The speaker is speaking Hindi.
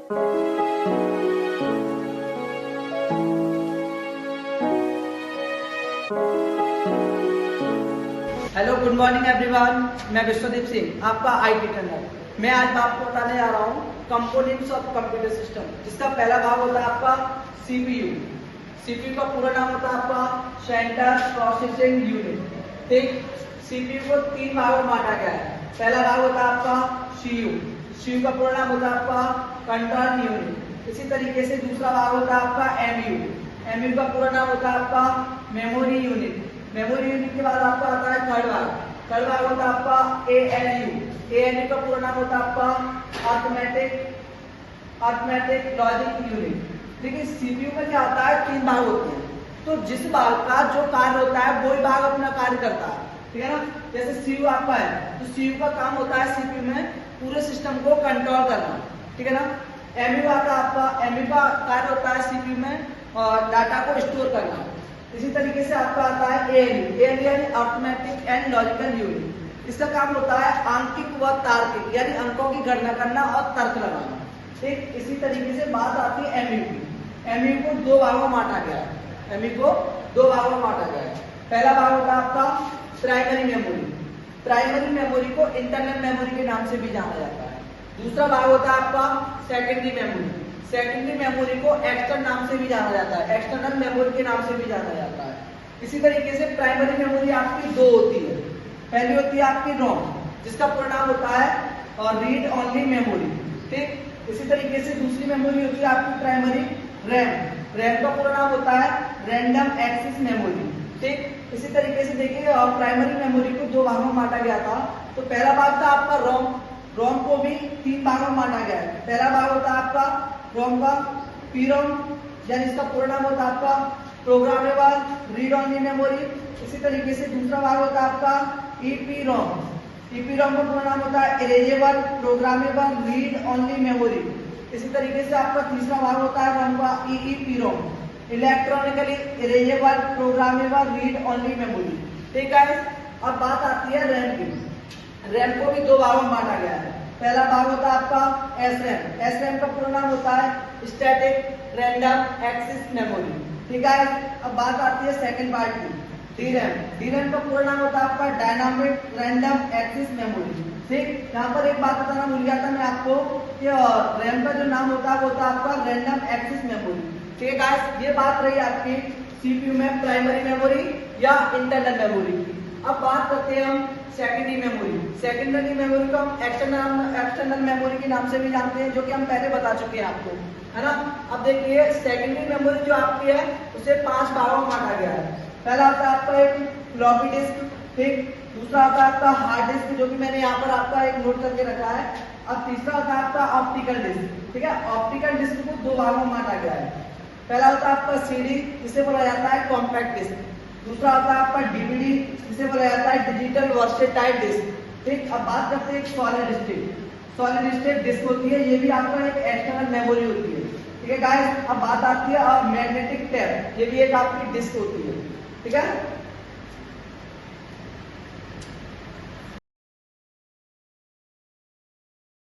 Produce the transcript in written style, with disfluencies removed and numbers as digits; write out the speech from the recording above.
Hello, good morning everyone. मैं विश्वदीप सिंह, आपका आईटी ट्रेनर। मैं आज आपको बताने जा रहा हूँ कंपोनेंट्स ऑफ कंप्यूटर सिस्टम, जिसका पहला भाग होता है आपका सीपीयू। सीपीयू का पूरा नाम होता है आपका सेंट्रल प्रोसेसिंग यूनिट। ठीक, सीपीयू को 3 भागों में बांटा गया है। पहला भाग होता है आपका सीयू। सीयू का पूरा नाम होता है आपका कंट्रोल यूनिट। इसी तरीके से दूसरा भाग होता है आपका एमयू। एमयू का पूरा नाम होता है आपका मेमोरी यूनिट। मेमोरी यूनिट के बाद आपका आता है थर्ड भाग। थर्ड भाग होता है आपका एएलयू। एएलयू का पूरा नाम होता है आपका अर्थमेटिक लॉजिक यूनिट। देखिए, सीपीयू में क्या होता है, 3 भाग होते हैं। तो जिस भाग का जो कार्य होता है वही भाग अपना कार्य करता है। ठीक है ना। जैसे सीयू आपका है, तो सीयू का काम होता है सीपीयू में पूरे सिस्टम को कंट्रोल करना। ठीक है ना। एमयू आता है आपका, एमयू का कार्य होता है सीपीयू में डाटा को स्टोर करना। इसी तरीके से आपका आता है एएलयू। एएलयू यानी अर्थमेटिक एंड लॉजिकल यूनिट। इसका काम होता है आंकिक व तार्किक यानी अंकों की गणना करना और तर्क लगाना। ठीक, इसी तरीके से बात आती है एमयू की। एमयू को 2 भागों में बांटा गया है। एमयू को 2 भागों में बांटा गया है। पहला भाग होता है आपका प्राइमरी मेमोरी। प्राइमरी मेमोरी को इंटरनल मेमोरी के नाम से भी जाना जाता है। दूसरा भाग होता है आपका सेकेंडरी मेमोरी। सेकेंडरी मेमोरी को एक्सटर्नल नाम से भी जाना जाता है, एक्सटर्नल मेमोरी के नाम से भी जाना जाता है। इसी तरीके से प्राइमरी मेमोरी आपकी 2 होती है। पहली होती है आपकी रोम, जिसका पूरा नाम होता है और रीड ओनली मेमोरी। ठीक, इसी तरीके से दूसरी मेमोरी होती है आपकी प्राइमरी रैम। रैम का पूरा नाम होता है रैंडम एक्सेस मेमोरी। ठीक, इसी तरीके से देखिए प्राइमरी मेमोरी को 2 भागों में बांटा गया था। तो पहला भाग था आपका रोम। रोम को भी 3 भागों में बांटा गया है। पहला भाग होता है आपका रोम का पीरोम, यानी इसका पूरा नाम होता है आपका प्रोग्रामेबल रीड ओनली मेमोरी। इसी तरीके से दूसरा भाग होता है आपका ईपीरोम। ईपीरोम का पूरा नाम होता है erasable programmable read only memory. इसी तरीके से आपका तीसरा भाग होता है रोम का EEPROM, electronically erasable programmable read only memory. ठीक है। अब बात आती है रैम की। रैम को भी 2 भागों में बांटा गया है। पहला भाग होता है आपका एसरैम। एसरैम का पूरा नाम होता है स्टैटिक रैंडम एक्सेस मेमोरी। ठीक है। अब बात आती है सेकंड पार्ट की, डीरैम। डीरैम का पूरा नाम होता है आपका डायनामिक रैंडम एक्सेस मेमोरी। ठीक, यहाँ पर एक बात बताना भूल गया था मैं आपको कि रैम का जो नाम होता है वो होता है आपका रैंडम एक्सेस मेमोरी। ठीक है गाइस, ये बात रही आपकी सीपीयू में प्राइमरी मेमोरी या इंटरनल मेमोरी की। अब बात करते हैं हम सेकेंडरी मेमोरी। सेकेंडरी मेमोरी को हम एक्सटर्नल मेमोरी के नाम से भी जानते हैं, जो कि हम पहले बता चुके हैं आपको, है ना। अब देखिए, सेकेंडरी मेमोरी जो आपकी है उसे 5 भागों में बांटा गया है। पहला होता है आपका एक फ्लॉपी डिस्क। ठीक, दूसरा होता है आपका हार्ड डिस्क, जो कि मैंने यहाँ पर आपका एक नोट करके रखा है। अब तीसरा होता है आपका ऑप्टिकल डिस्क। ठीक है, ऑप्टिकल डिस्क को 2 भागों में बांटा गया है। पहला होता है आपका सीडी, जिसे बोला जाता है कॉम्पैक्ट डिस्क। दूसरा होता है आपका डीवीडी, जिसे बोला जाता है डिजिटल वर्सेटाइल डिस्क। ठीक, अब बात करते हैं एक solid state. Solid state disk होती है, ये भी आपका एक एक्सटर्नल मेमोरी होती है। ठीक है गाइस, अब बात आती है मैग्नेटिक टेप। ये भी एक आपकी डिस्क होती है। ठीक है।